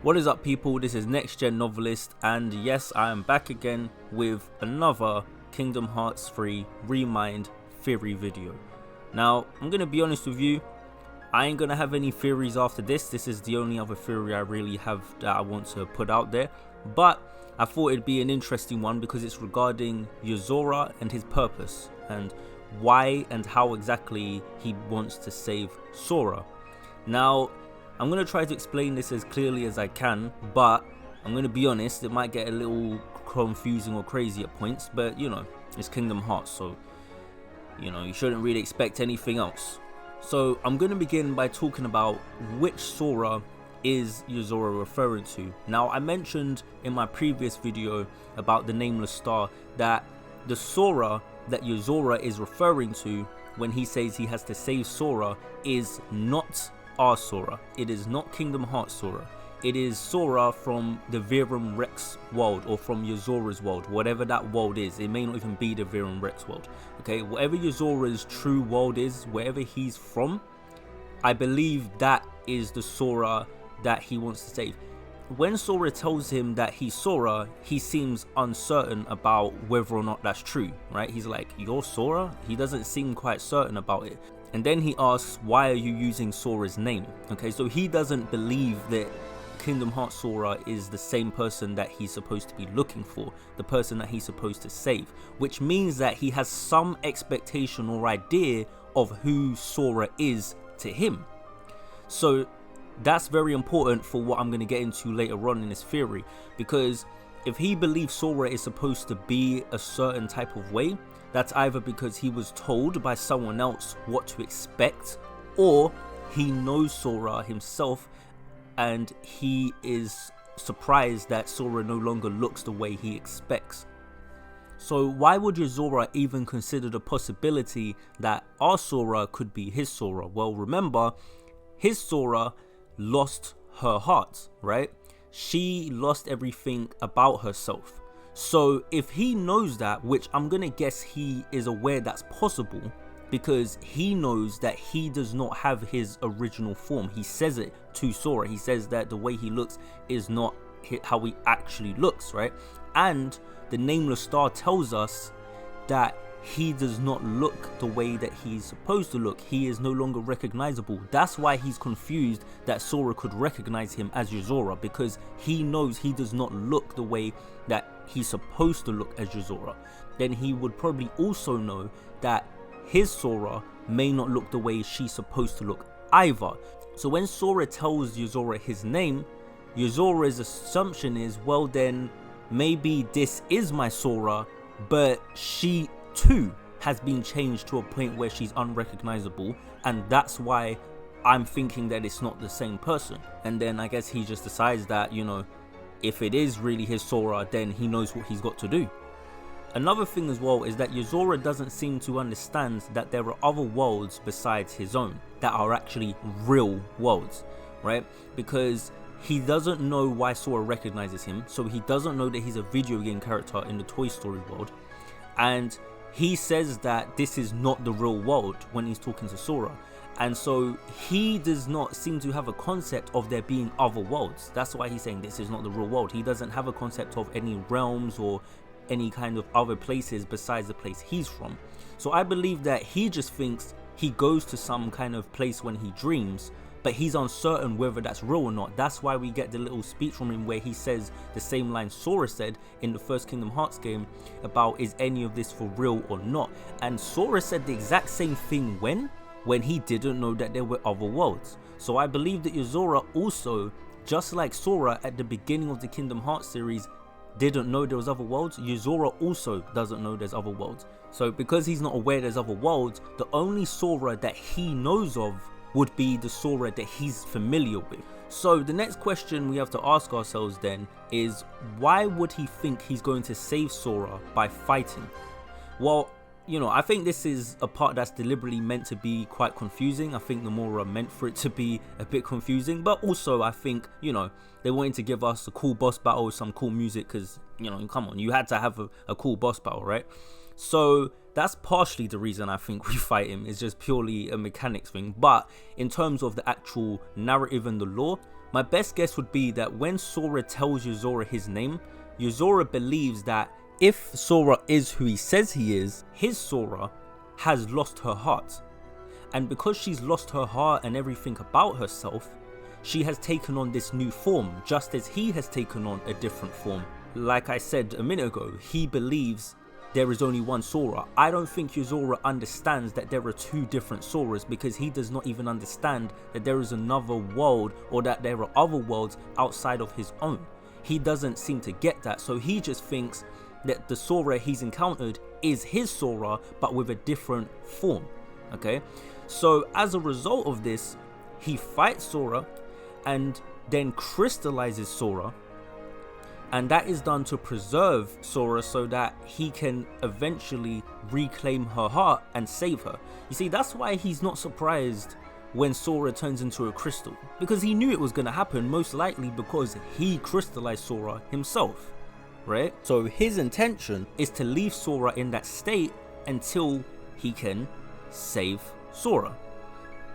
What is up, people? This is NextGenNovelist, and yes, I am back again with another Kingdom Hearts 3 ReMind theory video. Now, I'm going to be honest with you, I ain't going to have any theories after this. This is the only other theory I really have that I want to put out there, but I thought it'd be an interesting one because it's regarding Yozora and his purpose, and why and how exactly he wants to save Sora. Now, I'm going to try to explain this as clearly as I can, but I'm going to be honest, it might get a little confusing or crazy at points, but you know, it's Kingdom Hearts, so you know, you shouldn't really expect anything else. So I'm going to begin by talking about which Sora is Yozora referring to. Now, I mentioned in my previous video about the Nameless Star that the Sora that Yozora is referring to when he says he has to save Sora is not our Sora. It is not Kingdom Hearts Sora. It is Sora from the Verum Rex world, or from Yozora's world, whatever that world is. It may not even be the Verum Rex world. Okay, whatever Yozora's true world is, wherever he's from, I believe that is the Sora that he wants to save. When Sora tells him that he's Sora, he seems uncertain about whether or not that's true, right? He's like, "You're Sora?" He doesn't seem quite certain about it. And then he asks, "Why are you using Sora's name?" Okay, so he doesn't believe that Kingdom Hearts Sora is the same person that he's supposed to be looking for, the person that he's supposed to save, which means that he has some expectation or idea of who Sora is to him. So that's very important for what I'm going to get into later on in this theory, because if he believes Sora is supposed to be a certain type of way, that's either because he was told by someone else what to expect, or he knows Sora himself and he is surprised that Sora no longer looks the way he expects. So why would Yozora even consider the possibility that our Sora could be his Sora? Well, remember, his Sora lost her heart, right? She lost everything about herself. So if he knows that, which I'm gonna guess he is aware that's possible, because he knows that he does not have his original form. He says it to Sora. He says that the way he looks is not how he actually looks, right? And the Nameless Star tells us that he does not look the way that he's supposed to look. He is no longer recognizable. That's why he's confused that Sora could recognize him as Yozora, because he knows he does not look the way that he's supposed to look as Yozora. Then he would probably also know that his Sora may not look the way she's supposed to look either. So when Sora tells Yozora his name, Yozora's assumption is, well then, maybe this is my Sora, but she too has been changed to a point where she's unrecognizable, and that's why I'm thinking that it's not the same person. And then I guess he just decides that, you know, if it is really his Sora, then he knows what he's got to do. Another thing as well is that Yozora doesn't seem to understand that there are other worlds besides his own that are actually real worlds, right? Because he doesn't know why Sora recognizes him, so he doesn't know that he's a video game character in the Toy Story world, and he says that this is not the real world when he's talking to Sora. And so he does not seem to have a concept of there being other worlds. That's why he's saying this is not the real world. He doesn't have a concept of any realms or any kind of other places besides the place he's from. So I believe that he just thinks he goes to some kind of place when he dreams, but he's uncertain whether that's real or not. That's why we get the little speech from him where he says the same line Sora said in the first Kingdom Hearts game about, is any of this for real or not? And Sora said the exact same thing when he didn't know that there were other worlds. So I believe that Yozora also, just like Sora at the beginning of the Kingdom Hearts series, didn't know there was other worlds. Yozora also doesn't know there's other worlds. So because he's not aware there's other worlds, the only Sora that he knows of would be the Sora that he's familiar with. So the next question we have to ask ourselves then is, why would he think he's going to save Sora by fighting? Well, you know, I think this is a part that's deliberately meant to be quite confusing. I think the Nomura meant for it to be a bit confusing, but also I think, you know, they wanted to give us a cool boss battle with some cool music, because, you know, come on, you had to have a cool boss battle, right? So that's partially the reason I think we fight him. It's just purely a mechanics thing. But in terms of the actual narrative and the lore, My best guess would be that when Sora tells Yozora his name, Yozora believes that if Sora is who he says he is, his Sora has lost her heart. And because she's lost her heart and everything about herself, she has taken on this new form, just as he has taken on a different form. Like I said a minute ago, he believes there is only one Sora. I don't think Yozora understands that there are two different Soras, because he does not even understand that there is another world, or that there are other worlds outside of his own. He doesn't seem to get that, so he just thinks that the Sora he's encountered is his Sora, but with a different form. Okay, so as a result of this, he fights Sora and then crystallizes Sora, and that is done to preserve Sora so that he can eventually reclaim her heart and save her. You see, that's why he's not surprised when Sora turns into a crystal, because he knew it was going to happen, most likely because he crystallized Sora himself, right? So his intention is to leave Sora in that state until he can save Sora.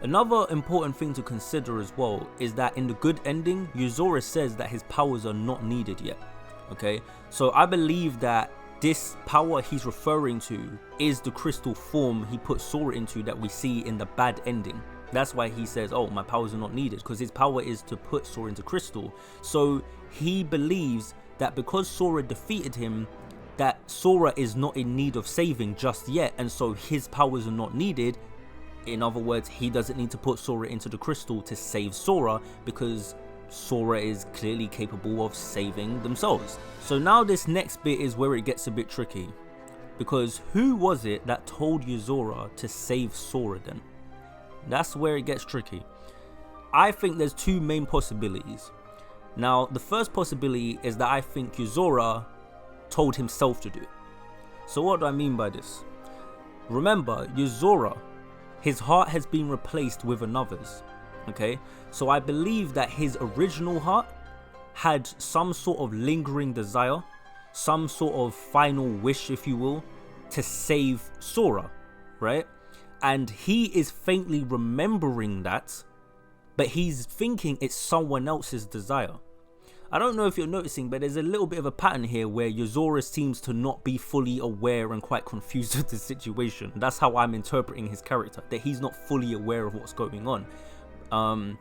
Another important thing to consider as well is that in the good ending, Yozora says that his powers are not needed yet. Okay, so I believe that this power he's referring to is the crystal form he put Sora into that we see in the bad ending. That's why he says, oh, my powers are not needed, because his power is to put Sora into crystal. So he believes that because Sora defeated him, that Sora is not in need of saving just yet, and so his powers are not needed. In other words, he doesn't need to put Sora into the crystal to save Sora, because Sora is clearly capable of saving themselves. So now this next bit is where it gets a bit tricky, because who was it that told Yozora to save Sora then? That's where it gets tricky. I think there's two main possibilities. Now, the first possibility is that I think Yozora told himself to do it. So what do I mean by this? Remember, Yozora, his heart has been replaced with another's, okay? So I believe that his original heart had some sort of lingering desire, some sort of final wish, if you will, to save Sora, right? And he is faintly remembering that, but he's thinking it's someone else's desire. I don't know if you're noticing, but there's a little bit of a pattern here where Yozora seems to not be fully aware and quite confused with the situation. That's how I'm interpreting his character, that he's not fully aware of what's going on.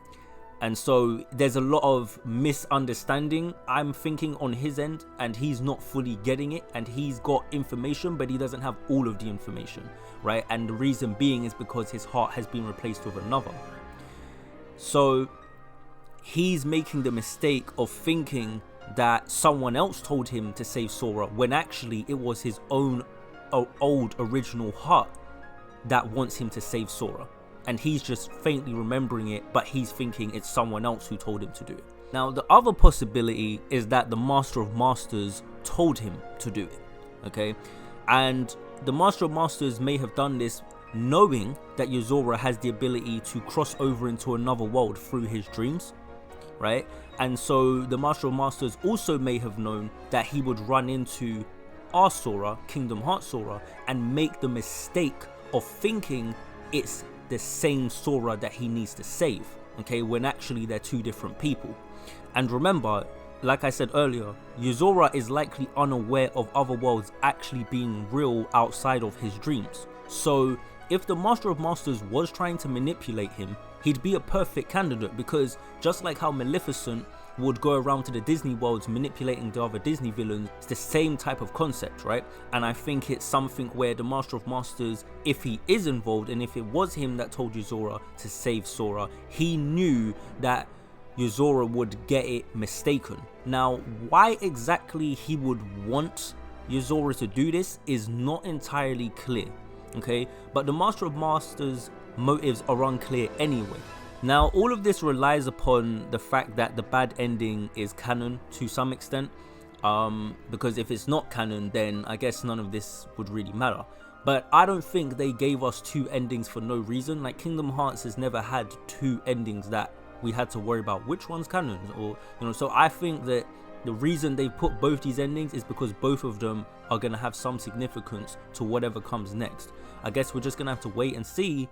And so there's a lot of misunderstanding, I'm thinking, on his end, and he's not fully getting it, and he's got information, but he doesn't have all of the information, right? And the reason being is because his heart has been replaced with another. So he's making the mistake of thinking that someone else told him to save Sora, when actually it was his own old original heart that wants him to save Sora. And he's just faintly remembering it, but he's thinking it's someone else who told him to do it. Now, the other possibility is that the Master of Masters told him to do it, okay? And the Master of Masters may have done this knowing that Yozora has the ability to cross over into another world through his dreams, right? And so the Master of Masters also may have known that he would run into our Sora, Kingdom Hearts Sora, and make the mistake of thinking it's the same Sora that he needs to save, okay, when actually they're two different people. And remember, like I said earlier, Yozora is likely unaware of other worlds actually being real outside of his dreams. So if the Master of Masters was trying to manipulate him, he'd be a perfect candidate, because just like how Maleficent would go around to the Disney worlds manipulating the other Disney villains, it's the same type of concept, right? And I think it's something where the Master of Masters, if he is involved, and if it was him that told Yozora to save Sora, he knew that Yozora would get it mistaken. Now, why exactly he would want Yozora to do this is not entirely clear, okay? But the Master of Masters' motives are unclear anyway. Now, all of this relies upon the fact that the bad ending is canon to some extent, because if it's not canon, then I guess none of this would really matter. But I don't think they gave us two endings for no reason. Like, Kingdom Hearts has never had two endings that we had to worry about which one's canon, or, you know. So I think that the reason they put both these endings is because both of them are going to have some significance to whatever comes next. I guess we're just going to have to wait and see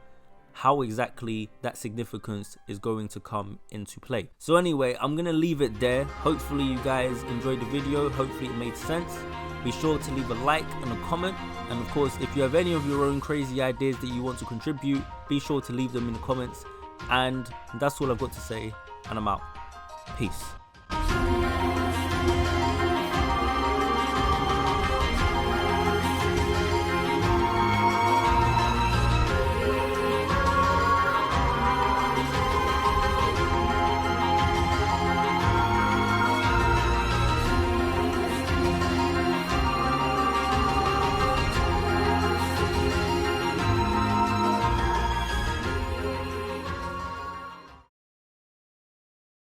how exactly that significance is going to come into play. So anyway, I'm gonna leave it there. Hopefully you guys enjoyed the video, hopefully it made sense. Be sure to leave a like and a comment, and of course if you have any of your own crazy ideas that you want to contribute, be sure to leave them in the comments. And that's all I've got to say, and I'm out. Peace.